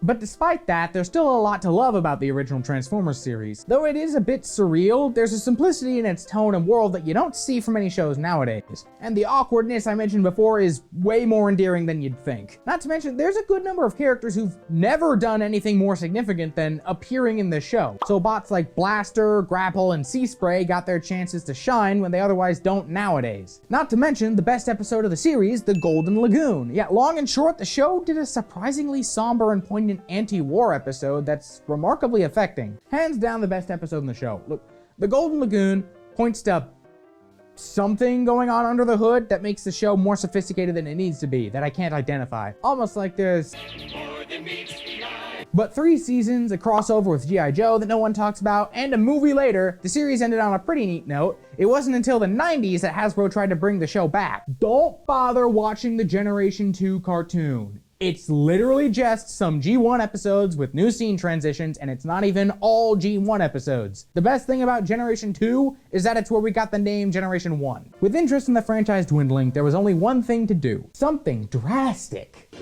But despite that, there's still a lot to love about the original Transformers series. Though it is a bit surreal, there's a simplicity in its tone and world that you don't see from many shows nowadays. And the awkwardness I mentioned before is way more endearing than you'd think. Not to mention, there's a good number of characters who've never done anything more significant than appearing in the show. So bots like Blaster, Grapple, and Seaspray got their chances to shine when they otherwise don't nowadays. Not to mention the best episode of the series, the Golden Lagoon. Yet long and short, the show did a surprisingly somber and poignant anti-war episode that's remarkably affecting. Hands down the best episode in the show. Look, the Golden Lagoon points to something going on under the hood that makes the show more sophisticated than it needs to be, that I can't identify. Almost like there's but 3 seasons, a crossover with G.I. Joe that no one talks about, and a movie later, the series ended on a pretty neat note. It wasn't until the 90s that Hasbro tried to bring the show back. Don't bother watching the Generation 2 cartoon. It's literally just some G1 episodes with new scene transitions, and it's not even all G1 episodes. The best thing about Generation 2 is that it's where we got the name Generation 1. With interest in the franchise dwindling, there was only one thing to do. Something drastic.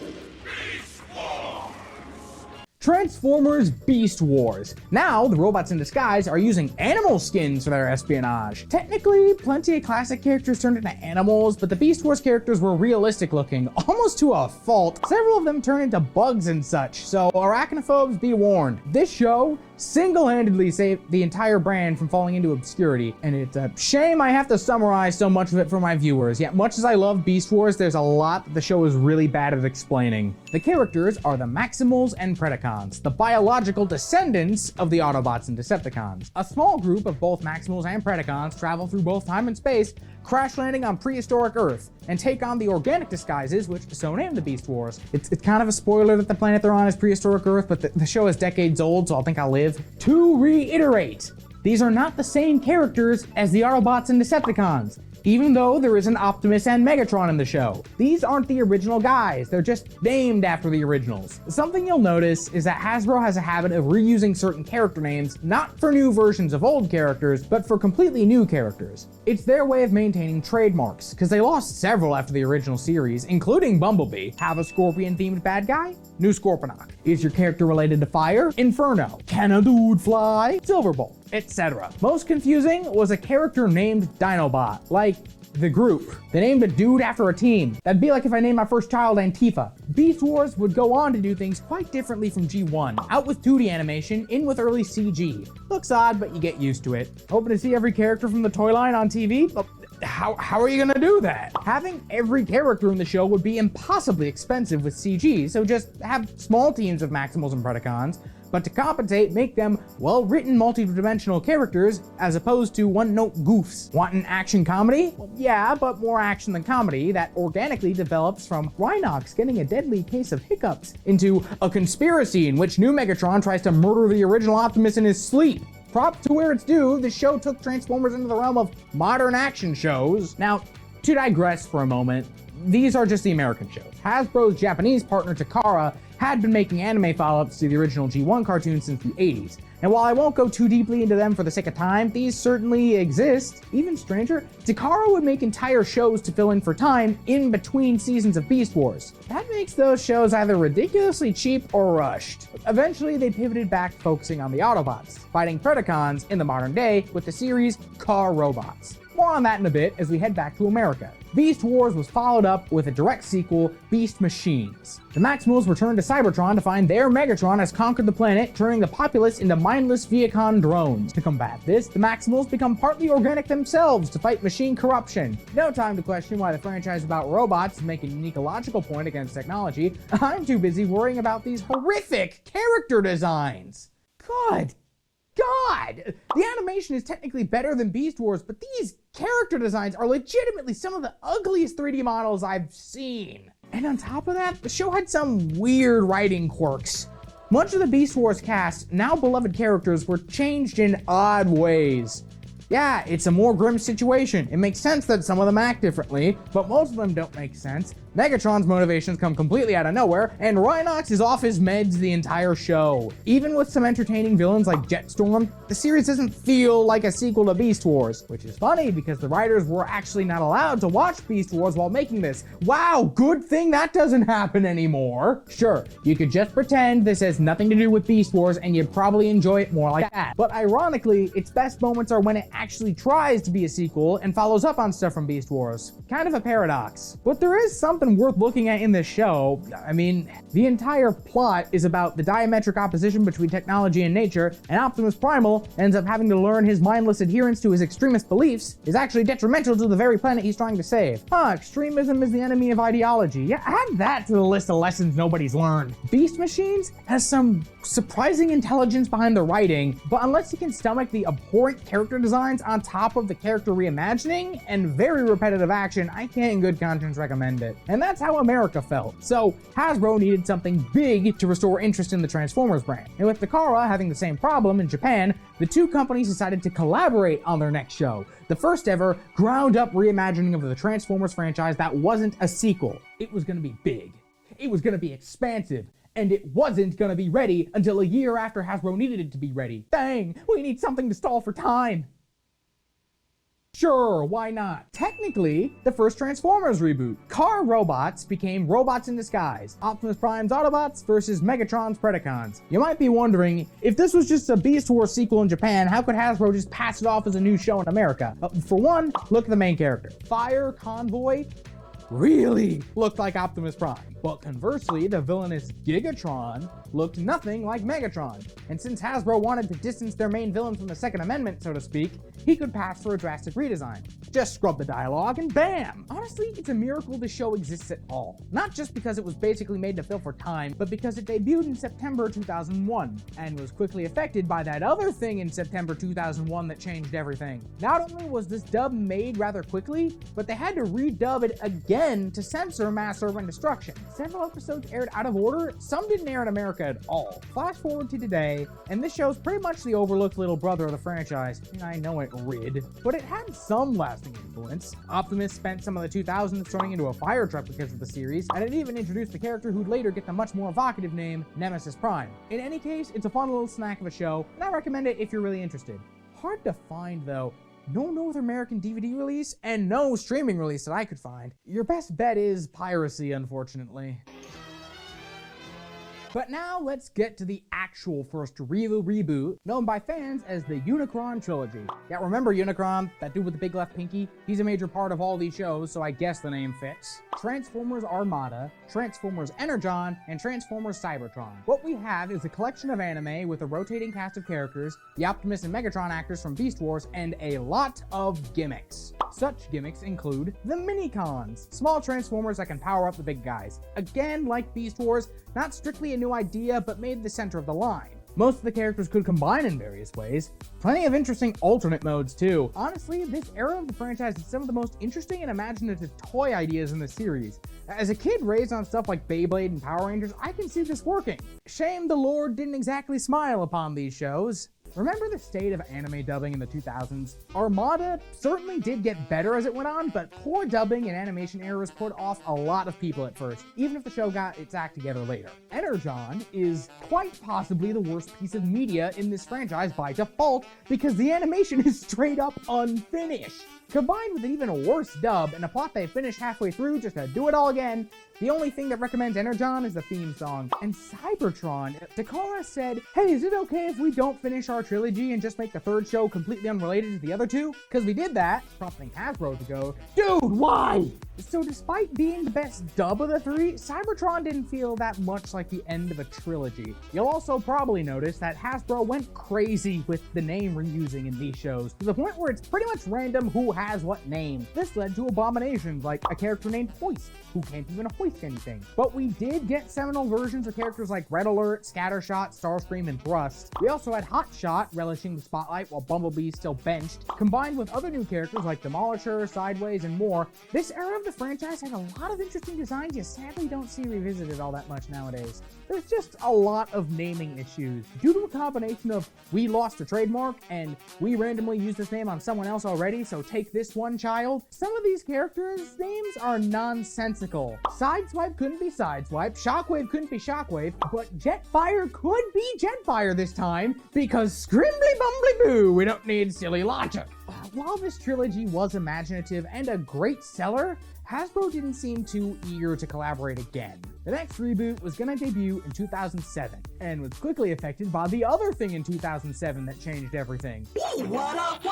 Transformers Beast Wars. Now, the robots in disguise are using animal skins for their espionage. Technically, plenty of classic characters turned into animals, but the Beast Wars characters were realistic looking, almost to a fault. Several of them turned into bugs and such, so arachnophobes be warned. This show single-handedly saved the entire brand from falling into obscurity, and it's a shame I have to summarize so much of it for my viewers. Yet much as I love Beast Wars, there's a lot that the show is really bad at explaining. The characters are the Maximals and Predacons, the biological descendants of the Autobots and Decepticons. A small group of both Maximals and Predacons travel through both time and space, crash landing on prehistoric Earth, and take on the organic disguises, which so named the Beast Wars. It's kind of a spoiler that the planet they're on is prehistoric Earth, but the show is decades old, so I think I'll live. To reiterate, these are not the same characters as the Autobots and Decepticons, even though there is an Optimus and Megatron in the show. These aren't the original guys, they're just named after the originals. Something you'll notice is that Hasbro has a habit of reusing certain character names, not for new versions of old characters, but for completely new characters. It's their way of maintaining trademarks, because they lost several after the original series, including Bumblebee. Have a Scorpion-themed bad guy? New Scorponok. Is your character related to fire? Inferno. Can a dude fly? Silverbolt, etc. Most confusing was a character named Dinobot, like the group. They named a dude after a team. That'd be like if I named my first child Antifa. Beast Wars would go on to do things quite differently from G1. Out with 2D animation, in with early CG. Looks odd, but you get used to it. Hoping to see every character from the toy line on TV? How are you gonna do that? Having every character in the show would be impossibly expensive with CG, so just have small teams of Maximals and Predacons, but to compensate, make them well-written multi-dimensional characters as opposed to one-note goofs. Want an action comedy? Well, yeah, but more action than comedy that organically develops from Rhinox getting a deadly case of hiccups into a conspiracy in which new Megatron tries to murder the original Optimus in his sleep. Prop to where it's due, the show took Transformers into the realm of modern action shows. Now, to digress for a moment, these are just the American shows. Hasbro's Japanese partner Takara had been making anime follow-ups to the original G1 cartoon since the 80s. And while I won't go too deeply into them for the sake of time, these certainly exist. Even stranger, Takara would make entire shows to fill in for time in between seasons of Beast Wars. That makes those shows either ridiculously cheap or rushed. Eventually, they pivoted back focusing on the Autobots, fighting Predacons in the modern day with the series Car Robots. More on that in a bit as we head back to America. Beast Wars was followed up with a direct sequel, Beast Machines. The Maximals returned to Cybertron to find their Megatron has conquered the planet, turning the populace into mindless Viacon drones. To combat this, the Maximals become partly organic themselves to fight machine corruption. No time to question why the franchise about robots is making an ecological point against technology. I'm too busy worrying about these horrific character designs. God! The animation is technically better than Beast Wars, but these character designs are legitimately some of the ugliest 3D models I've seen. And on top of that, the show had some weird writing quirks. Much of the Beast Wars cast, now beloved characters, were changed in odd ways. Yeah, it's a more grim situation. It makes sense that some of them act differently, but most of them don't make sense. Megatron's motivations come completely out of nowhere, and Rhinox is off his meds the entire show. Even with some entertaining villains like Jetstorm, the series doesn't feel like a sequel to Beast Wars, which is funny because the writers were actually not allowed to watch Beast Wars while making this. Wow, good thing that doesn't happen anymore. Sure, you could just pretend this has nothing to do with Beast Wars and you'd probably enjoy it more like that. But ironically, its best moments are when it actually tries to be a sequel and follows up on stuff from Beast Wars. Kind of a paradox. But there is something worth looking at in this show. I mean, the entire plot is about the diametric opposition between technology and nature, and Optimus Primal ends up having to learn his mindless adherence to his extremist beliefs is actually detrimental to the very planet he's trying to save. Extremism is the enemy of ideology. Yeah, add that to the list of lessons nobody's learned. Beast Machines has some surprising intelligence behind the writing, but unless you can stomach the abhorrent character designs on top of the character reimagining and very repetitive action, I can't in good conscience recommend it. And that's how America felt. So Hasbro needed something big to restore interest in the Transformers brand. And with Takara having the same problem in Japan, the two companies decided to collaborate on their next show. The first ever ground-up reimagining of the Transformers franchise that wasn't a sequel. It was gonna be big. It was gonna be expansive. And it wasn't gonna be ready until a year after Hasbro needed it to be ready. Dang, we need something to stall for time. Sure, why not? Technically, the first Transformers reboot. Car robots became robots in disguise. Optimus Prime's Autobots versus Megatron's Predacons. You might be wondering, if this was just a Beast Wars sequel in Japan, how could Hasbro just pass it off as a new show in America? For one, look at the main character. Fire Convoy really looked like Optimus Prime. But conversely, the villainous Gigatron looked nothing like Megatron. And since Hasbro wanted to distance their main villain from the Second Amendment, so to speak, he could pass for a drastic redesign. Just scrub the dialogue and bam! Honestly, it's a miracle the show exists at all. Not just because it was basically made to fill for time, but because it debuted in September 2001, and was quickly affected by that other thing in September 2001 that changed everything. Not only was this dub made rather quickly, but they had to redub it again to censor mass urban destruction. Several episodes aired out of order, some didn't air in America at all. Flash forward to today, and this show's pretty much the overlooked little brother of the franchise. I know it rid, but it had some lasting influence. Optimus spent some of the 2000s turning into a fire truck because of the series, and it even introduced the character who'd later get the much more evocative name, Nemesis Prime. In any case, it's a fun little snack of a show, and I recommend it if you're really interested. Hard to find though. No North American DVD release, and no streaming release that I could find. Your best bet is piracy, unfortunately. But now let's get to the actual first real reboot, known by fans as the Unicron Trilogy. Yeah, remember Unicron, that dude with the big left pinky? He's a major part of all these shows, so I guess the name fits. Transformers Armada, Transformers Energon, and Transformers Cybertron. What we have is a collection of anime with a rotating cast of characters, the Optimus and Megatron actors from Beast Wars, and a lot of gimmicks. Such gimmicks include the Minicons, small Transformers that can power up the big guys. Again, like Beast Wars, not strictly a new idea, but made the center of the line. Most of the characters could combine in various ways. Plenty of interesting alternate modes too. Honestly, this era of the franchise is some of the most interesting and imaginative toy ideas in the series. As a kid raised on stuff like Beyblade and Power Rangers, I can see this working. Shame the Lord didn't exactly smile upon these shows. Remember the state of anime dubbing in the 2000s? Armada certainly did get better as it went on, but poor dubbing and animation errors put off a lot of people at first, even if the show got its act together later. Energon is quite possibly the worst piece of media in this franchise by default, because the animation is straight up unfinished. Combined with an even worse dub and a plot they finish halfway through just to do it all again, the only thing that recommends Energon is the theme song. And Cybertron, Takara said, hey, is it okay if we don't finish our trilogy and just make the third show completely unrelated to the other two? Because we did that, prompting Hasbro to go, dude, why? So despite being the best dub of the three, Cybertron didn't feel that much like the end of a trilogy. You'll also probably notice that Hasbro went crazy with the name reusing in these shows, to the point where it's pretty much random who has what name. This led to abominations like a character named Hoist, who can't even hoist voiced anything. But we did get seminal versions of characters like Red Alert, Scattershot, Starscream, and Thrust. We also had Hotshot relishing the spotlight while Bumblebee still benched. Combined with other new characters like Demolisher, Sideways, and more, this era of the franchise had a lot of interesting designs you sadly don't see revisited all that much nowadays. There's just a lot of naming issues. Due to a combination of we lost a trademark and we randomly used this name on someone else already, so take this one, child. Some of these characters' names are nonsensical. Sideswipe couldn't be Sideswipe, Shockwave couldn't be Shockwave, but Jetfire could be Jetfire this time because Scrimbly Bumbly Boo, we don't need silly logic. While this trilogy was imaginative and a great seller, Hasbro didn't seem too eager to collaborate again. The next reboot was going to debut in 2007, and was quickly affected by the other thing in 2007 that changed everything. What up,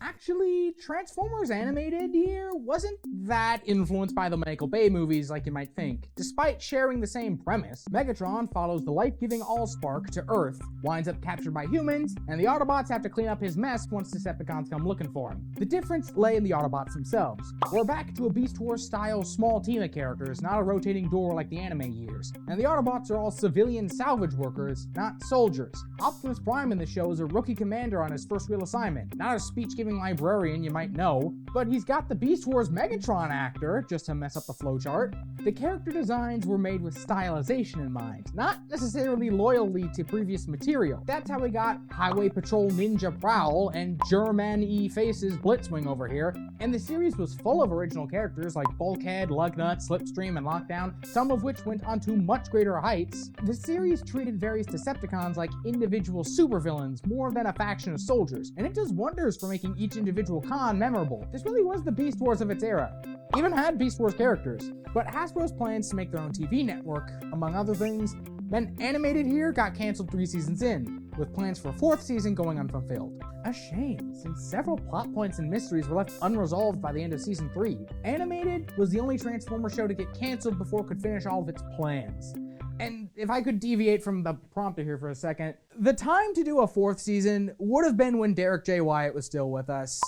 Actually, Transformers Animated here wasn't that influenced by the Michael Bay movies like you might think. Despite sharing the same premise, Megatron follows the life-giving Allspark to Earth, winds up captured by humans, and the Autobots have to clean up his mess once Decepticons come looking for him. The difference lay in the Autobots themselves. We're back to a Beast Wars-style small team of characters, not a rotating door like the anime years. And the Autobots are all civilian salvage workers, not soldiers. Optimus Prime in the show is a rookie commander on his first real assignment, not a speech-giving librarian you might know, but he's got the Beast Wars Megatron actor, just to mess up the flowchart. The character designs were made with stylization in mind, not necessarily loyalty to previous material. That's how we got Highway Patrol Ninja Prowl and German-y Faces Blitzwing over here, and the series was full of original characters like Bulkhead, Lugnut, Slipstream, and Lockdown, some of which went on to much greater heights. The series treated various Decepticons like individual supervillains more than a faction of soldiers, and it does wonders for making each individual con memorable. This really was the Beast Wars of its era. Even had Beast Wars characters. But Hasbro's plans to make their own TV network, among other things, meant Animated here got canceled 3 seasons in, with plans for a 4th season going unfulfilled. A shame, since several plot points and mysteries were left unresolved by the end of season 3. Animated was the only Transformers show to get canceled before it could finish all of its plans. And if I could deviate from the prompter here for a second, the time to do a 4th season would have been when Derek J. Wyatt was still with us.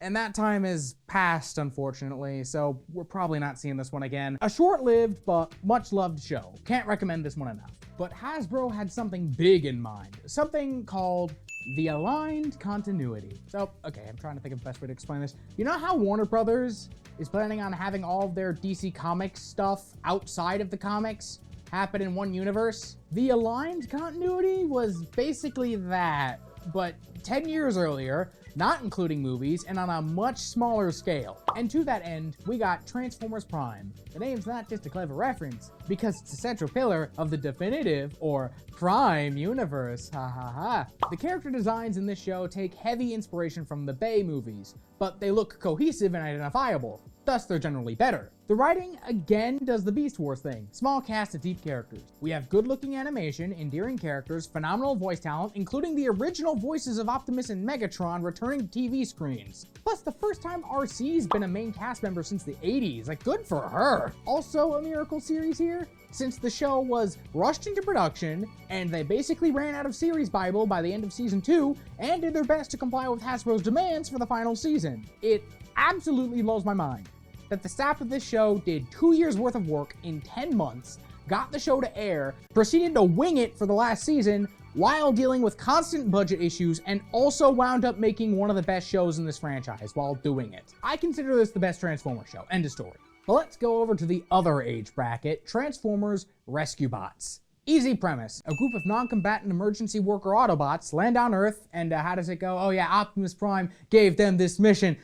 And that time is past, unfortunately, so we're probably not seeing this one again. A short-lived but much-loved show. Can't recommend this one enough. But Hasbro had something big in mind. Something called the aligned continuity. So, okay, I'm trying to think of the best way to explain this. You know how Warner Brothers is planning on having all of their DC Comics stuff outside of the comics happen in one universe? The aligned continuity was basically that, but 10 years earlier, not including movies, and on a much smaller scale. And to that end, we got Transformers Prime. The name's not just a clever reference, because it's a central pillar of the definitive, or Prime universe, ha ha ha. The character designs in this show take heavy inspiration from the Bay movies, but they look cohesive and identifiable, thus they're generally better. The writing, again, does the Beast Wars thing. Small cast of deep characters. We have good-looking animation, endearing characters, phenomenal voice talent, including the original voices of Optimus and Megatron returning to TV screens. Plus, the first time RC's been a main cast member since the 80s. Like, good for her. Also a miracle series here, since the show was rushed into production, and they basically ran out of series Bible by the end of season 2, and did their best to comply with Hasbro's demands for the final season. It absolutely blows my mind that the staff of this show did 2 years worth of work in 10 months, got the show to air, proceeded to wing it for the last season, while dealing with constant budget issues, and also wound up making one of the best shows in this franchise while doing it. I consider this the best Transformers show, end of story. But let's go over to the other age bracket, Transformers Rescue Bots. Easy premise. A group of non-combatant emergency worker Autobots land on Earth, and how does it go? Oh yeah, Optimus Prime gave them this mission.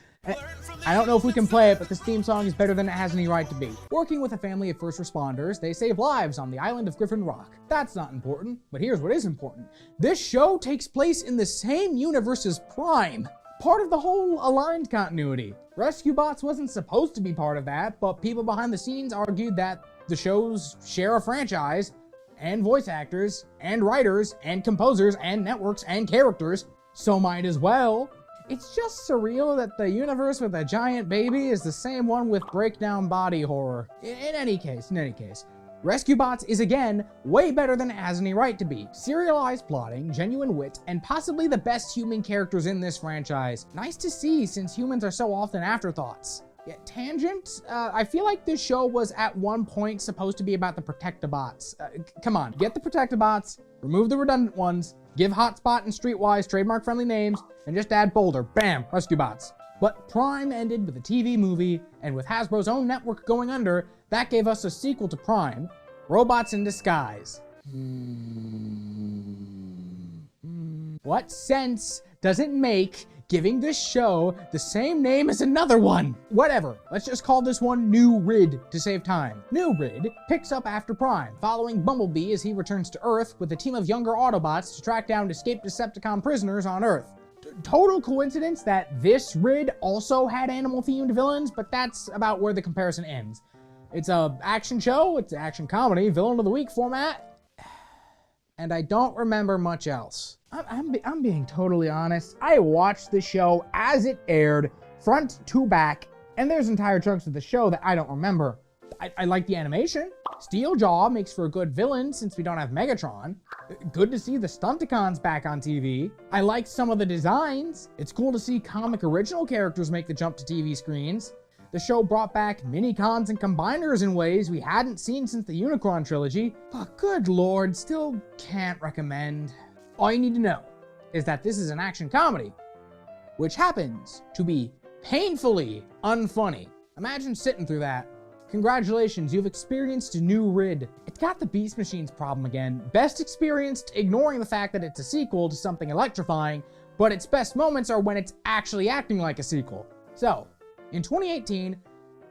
I don't know if we can play it, but this theme song is better than it has any right to be. Working with a family of first responders, they save lives on the island of Griffin Rock. That's not important, but here's what is important. This show takes place in the same universe as Prime, part of the whole aligned continuity. Rescue Bots wasn't supposed to be part of that, but people behind the scenes argued that the shows share a franchise, and voice actors, and writers, and composers, and networks, and characters, so might as well. It's just surreal that the universe with a giant baby is the same one with breakdown body horror. In any case, Rescue Bots is again way better than it has any right to be. Serialized plotting, genuine wit, and possibly the best human characters in this franchise. Nice to see since humans are so often afterthoughts. Yeah, tangent. I feel like this show was at one point supposed to be about the Protectobots. Come on, get the Protectobots, remove the redundant ones, give Hotspot and Streetwise trademark-friendly names, and just add Boulder. Bam, Rescue Bots. But Prime ended with a TV movie, and with Hasbro's own network going under, that gave us a sequel to Prime, Robots in Disguise. What sense does it make giving this show the same name as another one? Whatever, let's just call this one New Rid to save time. New Rid picks up after Prime, following Bumblebee as he returns to Earth with a team of younger Autobots to track down escaped Decepticon prisoners on Earth. Total coincidence that this Rid also had animal-themed villains, but that's about where the comparison ends. It's a action show, it's an action comedy, villain of the week format, and I don't remember much else. I'm being totally honest. I watched the show as it aired, front to back, and there's entire chunks of the show that I don't remember. I like the animation. Steeljaw makes for a good villain since we don't have Megatron. Good to see the Stunticons back on TV. I like some of the designs. It's cool to see comic original characters make the jump to TV screens. The show brought back mini-cons and combiners in ways we hadn't seen since the Unicron trilogy, but good lord, still can't recommend. All you need to know is that this is an action comedy, which happens to be painfully unfunny. Imagine sitting through that. Congratulations, you've experienced a New Rid. It's got the Beast Machines problem again. Best experienced ignoring the fact that it's a sequel to something electrifying, but its best moments are when it's actually acting like a sequel. So, in 2018,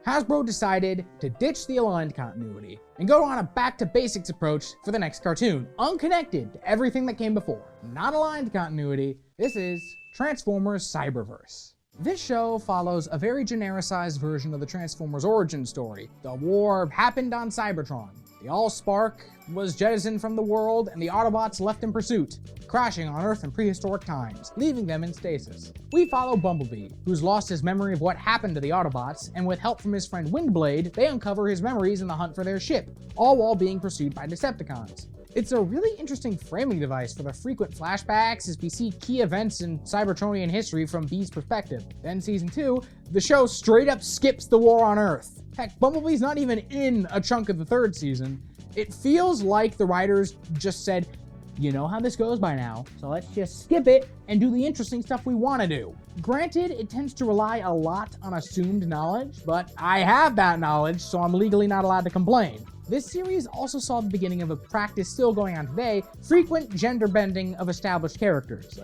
Hasbro decided to ditch the aligned continuity and go on a back-to-basics approach for the next cartoon, unconnected to everything that came before. Not aligned continuity, this is Transformers Cyberverse. This show follows a very genericized version of the Transformers origin story. The war happened on Cybertron. The Allspark was jettisoned from the world and the Autobots left in pursuit, crashing on Earth in prehistoric times, leaving them in stasis. We follow Bumblebee, who's lost his memory of what happened to the Autobots, and with help from his friend Windblade, they uncover his memories in the hunt for their ship, all while being pursued by Decepticons. It's a really interesting framing device for the frequent flashbacks as we see key events in Cybertronian history from Bee's perspective. Then season 2, the show straight up skips the war on Earth. Heck, Bumblebee's not even in a chunk of the third season. It feels like the writers just said, you know how this goes by now, so let's just skip it and do the interesting stuff we want to do. Granted, it tends to rely a lot on assumed knowledge, but I have that knowledge, so I'm legally not allowed to complain. This series also saw the beginning of a practice still going on today, frequent gender bending of established characters.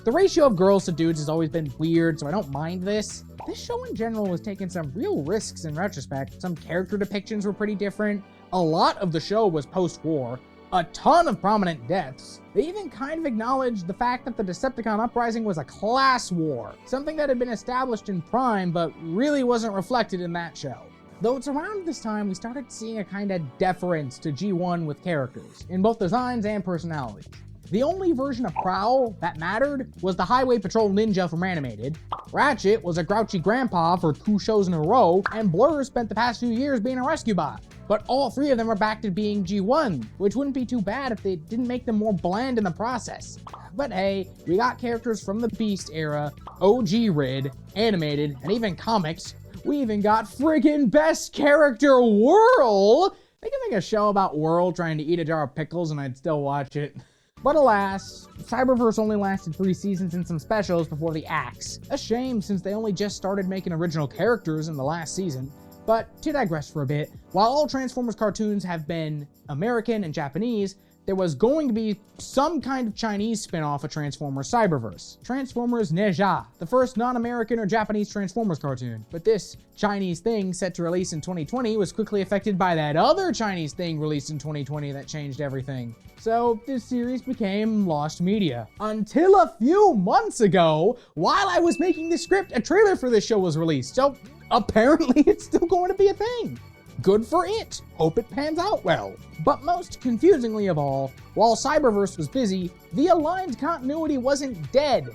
The ratio of girls to dudes has always been weird, so I don't mind this. This show in general has taken some real risks in retrospect. Some character depictions were pretty different. A lot of the show was post-war. A ton of prominent deaths. They even kind of acknowledged the fact that the Decepticon uprising was a class war, something that had been established in Prime but really wasn't reflected in that show. Though it's around this time we started seeing a kind of deference to G1 with characters, in both designs and personality. The only version of Prowl that mattered was the Highway Patrol Ninja from Animated, Ratchet was a grouchy grandpa for 2 shows in a row, and Blur spent the past few years being a rescue bot. But all 3 of them are back to being G1, which wouldn't be too bad if they didn't make them more bland in the process. But hey, we got characters from the Beast era, OG Rid, Animated, and even comics. We even got friggin' best character Whirl! They could make a show about Whirl trying to eat a jar of pickles and I'd still watch it. But alas, Cyberverse only lasted 3 seasons and some specials before the axe. A shame since they only just started making original characters in the last season. But to digress for a bit, while all Transformers cartoons have been American and Japanese, there was going to be some kind of Chinese spin-off of Transformers Cyberverse. Transformers Neja, the first non-American or Japanese Transformers cartoon. But this Chinese thing set to release in 2020 was quickly affected by that other Chinese thing released in 2020 that changed everything. So this series became lost media. Until a few months ago, while I was making the script, a trailer for this show was released. So apparently it's still going to be a thing. Good for it. Hope it pans out well. But most confusingly of all, while Cyberverse was busy, the aligned continuity wasn't dead.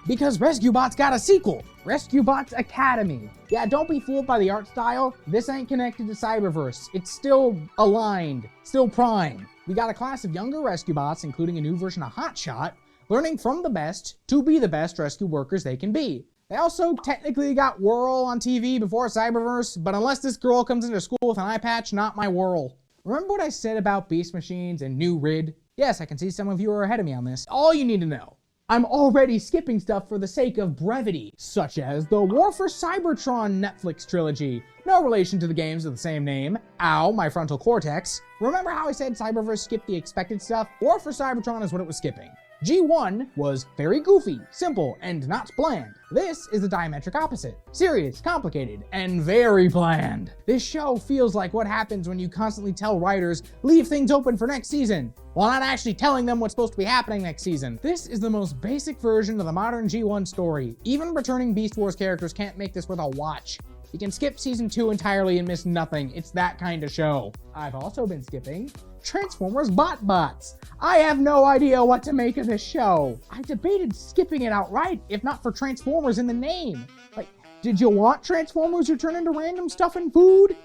Because Rescue Bots got a sequel, Rescue Bots Academy. Yeah, don't be fooled by the art style. This ain't connected to Cyberverse. It's still aligned, still Prime. We got a class of younger Rescue Bots, including a new version of Hotshot, learning from the best to be the best rescue workers they can be. They also technically got Whirl on TV before Cyberverse, but unless this girl comes into school with an eye patch, not my Whirl. Remember what I said about Beast Machines and New Rid? Yes, I can see some of you are ahead of me on this. All you need to know. I'm already skipping stuff for the sake of brevity, such as the War for Cybertron Netflix trilogy. No relation to the games of the same name. Ow, my frontal cortex. Remember how I said Cyberverse skipped the expected stuff? War for Cybertron is what it was skipping. G1 was very goofy, simple, and not bland. This is the diametric opposite. Serious, complicated, and very bland. This show feels like what happens when you constantly tell writers, leave things open for next season, while not actually telling them what's supposed to be happening next season. This is the most basic version of the modern G1 story. Even returning Beast Wars characters can't make this worth a watch. You can skip season 2 entirely and miss nothing. It's that kind of show. I've also been skipping Transformers BotBots. I have no idea what to make of this show. I debated skipping it outright, if not for Transformers in the name. Like, did you want Transformers who turn into random stuff and food?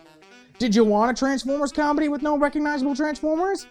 Did you want a Transformers comedy with no recognizable Transformers?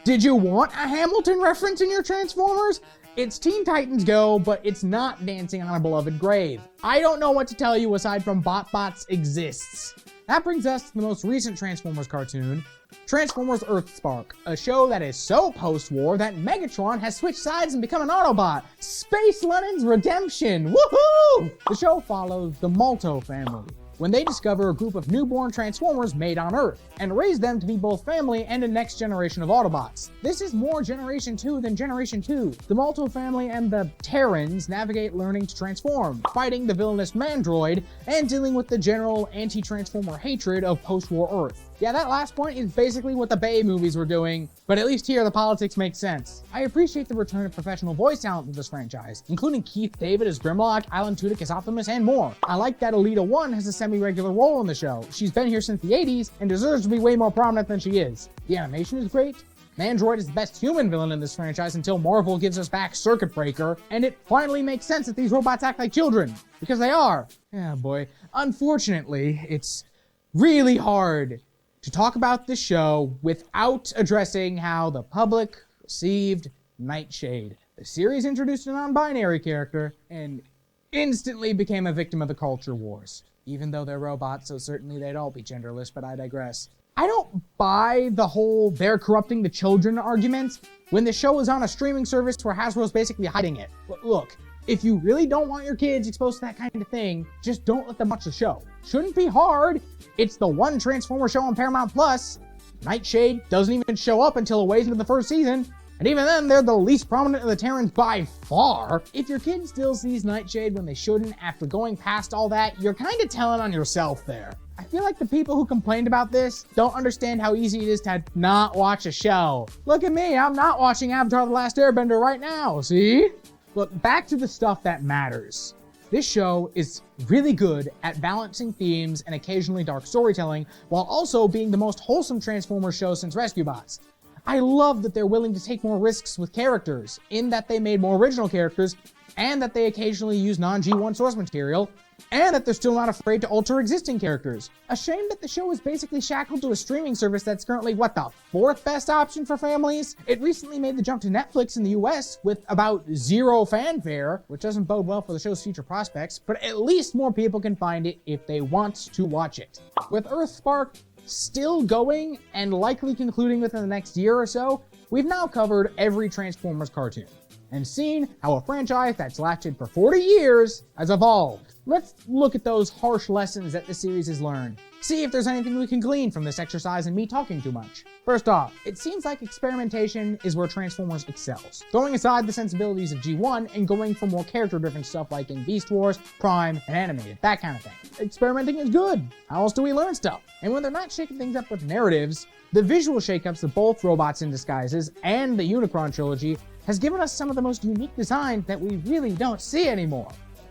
Did you want a Hamilton reference in your Transformers? It's Teen Titans Go, but it's not Dancing on a Beloved Grave. I don't know what to tell you aside from BotBots exists. That brings us to the most recent Transformers cartoon, Transformers Earthspark, a show that is so post-war that Megatron has switched sides and become an Autobot. Space Lenin's redemption, woohoo! The show follows the Malto family when they discover a group of newborn Transformers made on Earth, and raise them to be both family and a next generation of Autobots. This is more Generation 2 than Generation 2. The Malto family and the Terrans navigate learning to transform, fighting the villainous Mandroid, and dealing with the general anti-Transformer hatred of post-war Earth. Yeah, that last point is basically what the Bay movies were doing, but at least here the politics make sense. I appreciate the return of professional voice talent to this franchise, including Keith David as Grimlock, Alan Tudyk as Optimus, and more. I like that Alita 1 has a semi-regular role in the show. She's been here since the 80s and deserves to be way more prominent than she is. The animation is great. Mandroid is the best human villain in this franchise until Marvel gives us back Circuit Breaker, and it finally makes sense that these robots act like children, because they are. Yeah, boy. Unfortunately, it's really hard to talk about this show without addressing how the public received Nightshade. The series introduced a non-binary character and instantly became a victim of the culture wars. Even though they're robots, so certainly they'd all be genderless, but I digress. I don't buy the whole they're corrupting the children argument when the show is on a streaming service where Hasbro's basically hiding it. Look, if you really don't want your kids exposed to that kind of thing, just don't let them watch the show. Shouldn't be hard. It's the one Transformer show on Paramount Plus. Nightshade doesn't even show up until a ways into the first season, and even then, they're the least prominent of the Terrans by far. If your kid still sees Nightshade when they shouldn't after going past all that, you're kind of telling on yourself there. I feel like the people who complained about this don't understand how easy it is to not watch a show. Look at me, I'm not watching Avatar: The Last Airbender right now, see? Look, back to the stuff that matters. This show is really good at balancing themes and occasionally dark storytelling, while also being the most wholesome Transformers show since Rescue Bots. I love that they're willing to take more risks with characters, in that they made more original characters, and that they occasionally use non-G1 source material, and that they're still not afraid to alter existing characters. A shame that the show is basically shackled to a streaming service that's currently, what, the 4th best option for families? It recently made the jump to Netflix in the US with about 0 fanfare, which doesn't bode well for the show's future prospects, but at least more people can find it if they want to watch it. With Earthspark still going and likely concluding within the next year or so, we've now covered every Transformers cartoon and seen how a franchise that's lasted for 40 years has evolved. Let's look at those harsh lessons that the series has learned. See if there's anything we can glean from this exercise in me talking too much. First off, it seems like experimentation is where Transformers excels. Throwing aside the sensibilities of G1 and going for more character-driven stuff like in Beast Wars, Prime, and Animated, that kind of thing. Experimenting is good. How else do we learn stuff? And when they're not shaking things up with narratives, the visual shakeups of both Robots in Disguises and the Unicron trilogy has given us some of the most unique designs that we really don't see anymore.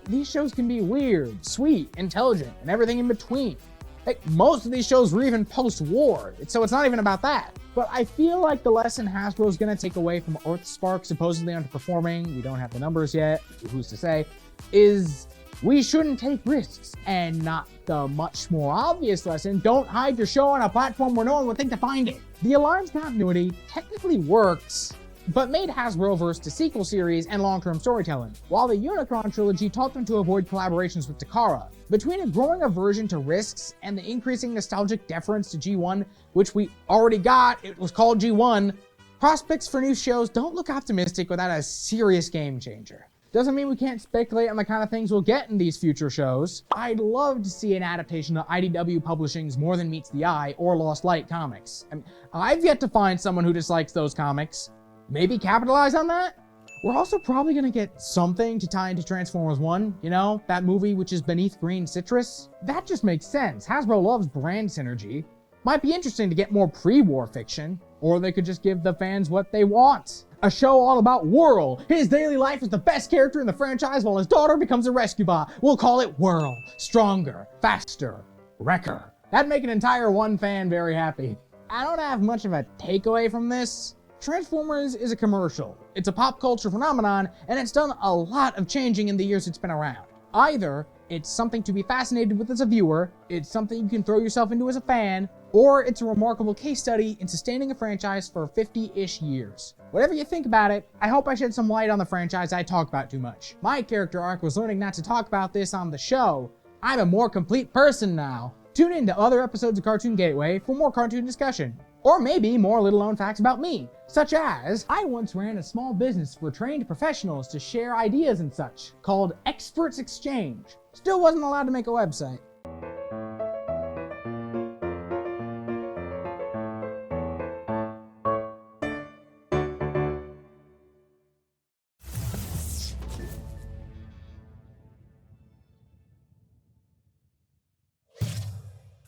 These shows can be weird, sweet, intelligent, and everything in between. Like, most of these shows were even post-war, so it's not even about that. But I feel like the lesson Hasbro's gonna take away from Earthspark supposedly underperforming, we don't have the numbers yet, who's to say, is we shouldn't take risks. And not the much more obvious lesson, don't hide your show on a platform where no one would think to find it. The Align's continuity technically works, but made Hasbroverse to sequel series and long-term storytelling, while the Unicron trilogy taught them to avoid collaborations with Takara. Between a growing aversion to risks and the increasing nostalgic deference to G1, which we already got, it was called G1, prospects for new shows don't look optimistic without a serious game changer. Doesn't mean we can't speculate on the kind of things we'll get in these future shows. I'd love to see an adaptation of IDW Publishing's More Than Meets the Eye or Lost Light comics. I've yet to find someone who dislikes those comics. Maybe capitalize on that? We're also probably gonna get something to tie into Transformers 1, you know, that movie which is Beneath Green Citrus. That just makes sense. Hasbro loves brand synergy. Might be interesting to get more pre-war fiction, or they could just give the fans what they want. A show all about Whirl. His daily life is the best character in the franchise while his daughter becomes a rescue bot. We'll call it Whirl. Stronger, faster, Wrecker. That'd make an entire one fan very happy. I don't have much of a takeaway from this. Transformers is a commercial. It's a pop culture phenomenon, and it's done a lot of changing in the years it's been around. Either it's something to be fascinated with as a viewer, it's something you can throw yourself into as a fan, or it's a remarkable case study in sustaining a franchise for 50-ish years. Whatever you think about it, I hope I shed some light on the franchise I talk about too much. My character arc was learning not to talk about this on the show. I'm a more complete person now. Tune in to other episodes of Cartoon Gateway for more cartoon discussion. Or maybe more little-known facts about me, such as, I once ran a small business for trained professionals to share ideas and such, called Experts Exchange. Still wasn't allowed to make a website.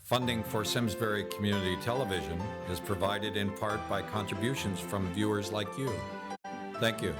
Funding for Simsbury Community Television is provided in part by contributions from viewers like you. Thank you.